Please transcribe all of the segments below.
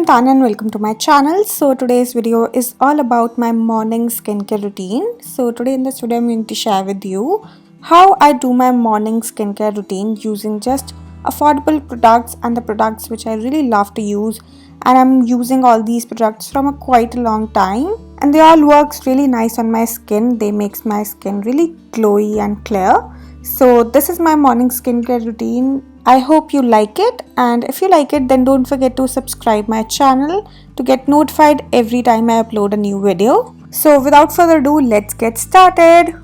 Tanya and welcome to my channel. So today's video is all about my morning skincare routine. So today in this video I'm going to share with you how I do my morning skincare routine using just affordable products and the products which I really love to use, and I'm using all these products from quite a long time and they all works really nice on my skin. They makes my skin really glowy and clear. So this is my morning skincare routine. I hope you like it, and if you like it then don't forget to subscribe my channel to get notified every time I upload a new video. So without further ado, let's get started.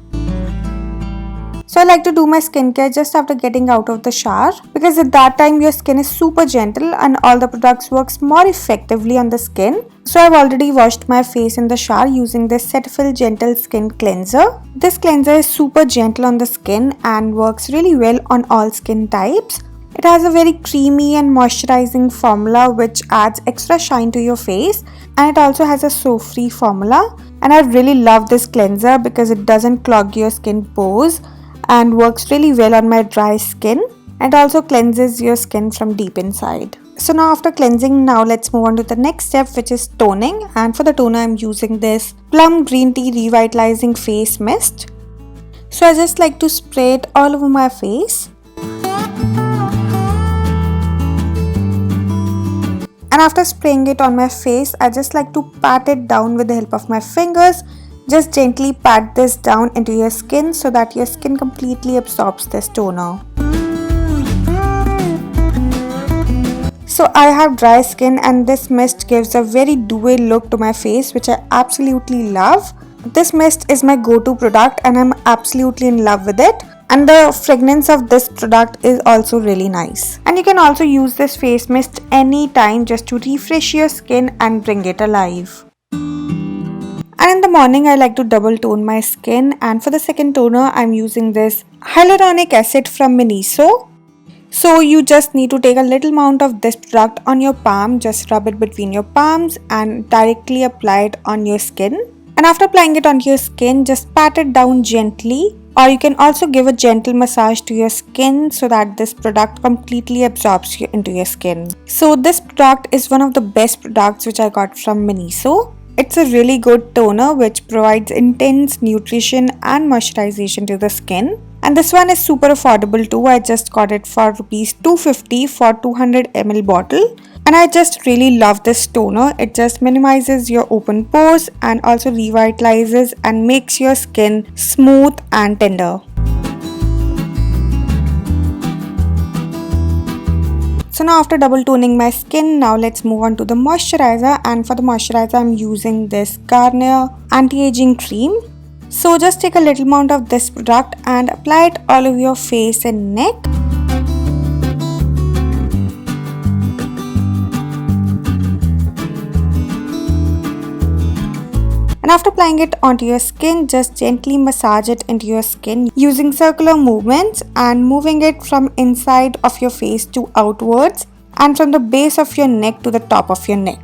So I like to do my skincare just after getting out of the shower, because at that time your skin is super gentle and all the products works more effectively on the skin. So I've already washed my face in the shower using this Cetaphil Gentle Skin Cleanser. This cleanser is super gentle on the skin and works really well on all skin types. It has a very creamy and moisturizing formula which adds extra shine to your face, and it also has a soap-free formula. And I really love this cleanser because it doesn't clog your skin pores and works really well on my dry skin, and also cleanses your skin from deep inside. So now after cleansing, now let's move on to the next step, which is toning. And for the toner I'm using this Plum Green Tea Revitalizing Face Mist. So I just like to spray it all over my face. And after spraying it on my face, I just like to pat it down with the help of my fingers. Just gently pat this down into your skin so that your skin completely absorbs this toner. So I have dry skin and this mist gives a very dewy look to my face, which I absolutely love. This mist is my go-to product and I'm absolutely in love with it. And the fragrance of this product is also really nice. And you can also use this face mist anytime just to refresh your skin and bring it alive. And in the morning I like to double tone my skin, and for the second toner I'm using this Hylauronic acid from MINISO. So you just need to take a little amount of this product on your palm, just rub it between your palms and directly apply it on your skin. And after applying it onto your skin, just pat it down gently, or you can also give a gentle massage to your skin so that this product completely absorbs into your skin. So this product is one of the best products which I got from MINISO. It's a really good toner which provides intense nutrition and moisturization to the skin. And this one is super affordable too. I just got it for rupees 250 for 200 ml bottle. And I just really love this toner. It just minimizes your open pores and also revitalizes and makes your skin smooth and tender. So now after double toning my skin, now let's move on to the moisturizer. And for the moisturizer I'm using this Garnier anti-aging cream. So just take a little amount of this product and apply it all over your face and neck. And after applying it onto your skin, just gently massage it into your skin using circular movements and moving it from inside of your face to outwards and from the base of your neck to the top of your neck.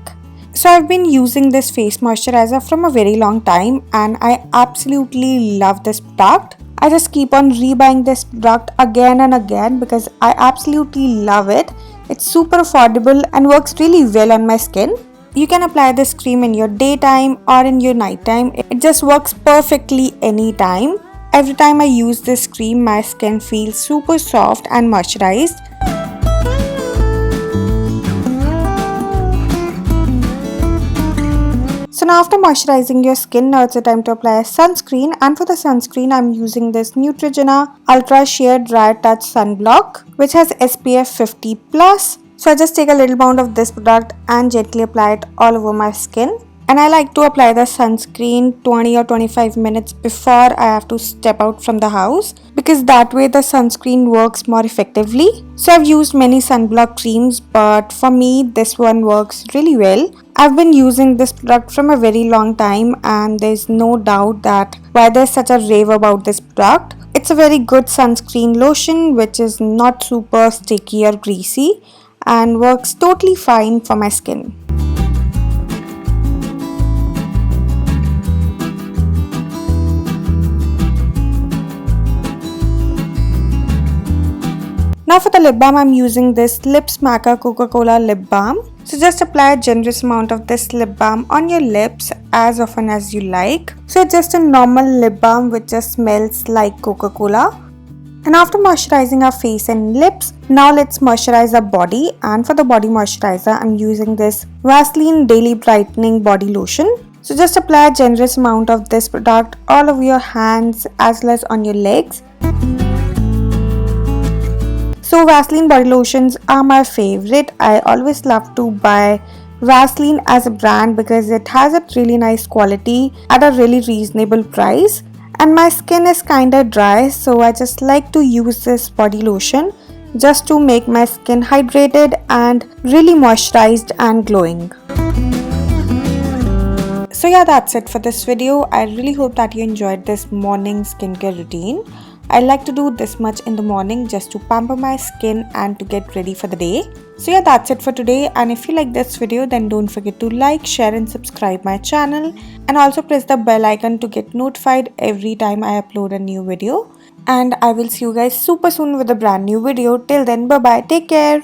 So I've been using this face moisturizer from a very long time and I absolutely love this product. I just keep on rebuying this product again and again because I absolutely love it. It's super affordable and works really well on my skin. You can apply this cream in your daytime or in your nighttime. It just works perfectly anytime. Every time I use this cream, my skin feels super soft and moisturized. So now after moisturizing your skin, now it's a time to apply a sunscreen. And for the sunscreen, I'm using this Neutrogena Ultra Sheer Dry Touch Sunblock, which has SPF 50+. So I just take a little amount of this product and gently apply it all over my skin. And I like to apply the sunscreen 20 or 25 minutes before I have to step out from the house, because that way the sunscreen works more effectively. So I've used many sunblock creams, but for me this one works really well. I've been using this product from a very long time and there's no doubt that why there's such a rave about this product. It's a very good sunscreen lotion which is not super sticky or greasy and works totally fine for my skin. Now for the lip balm, I'm using this Lip Smacker Coca-Cola lip balm. So just apply a generous amount of this lip balm on your lips as often as you like. So just a normal lip balm which just smells like Coca-Cola. And after moisturizing our face and lips, now let's moisturize our body. And for the body moisturizer, I'm using this Vaseline Daily Brightening Body Lotion. So just apply a generous amount of this product all over your hands as well as on your legs. So Vaseline body lotions are my favorite. I always love to buy Vaseline as a brand because it has a really nice quality at a really reasonable price. And my skin is kinda dry, so I just like to use this body lotion just to make my skin hydrated and really moisturized and glowing. So yeah, that's it for this video. I really hope that you enjoyed this morning skincare routine. I like to do this much in the morning just to pamper my skin and to get ready for the day. So yeah, that's it for today, and if you like this video then don't forget to like, share and subscribe my channel, and also press the bell icon to get notified every time I upload a new video. And I will see you guys super soon with a brand new video. Till then, bye bye, take care.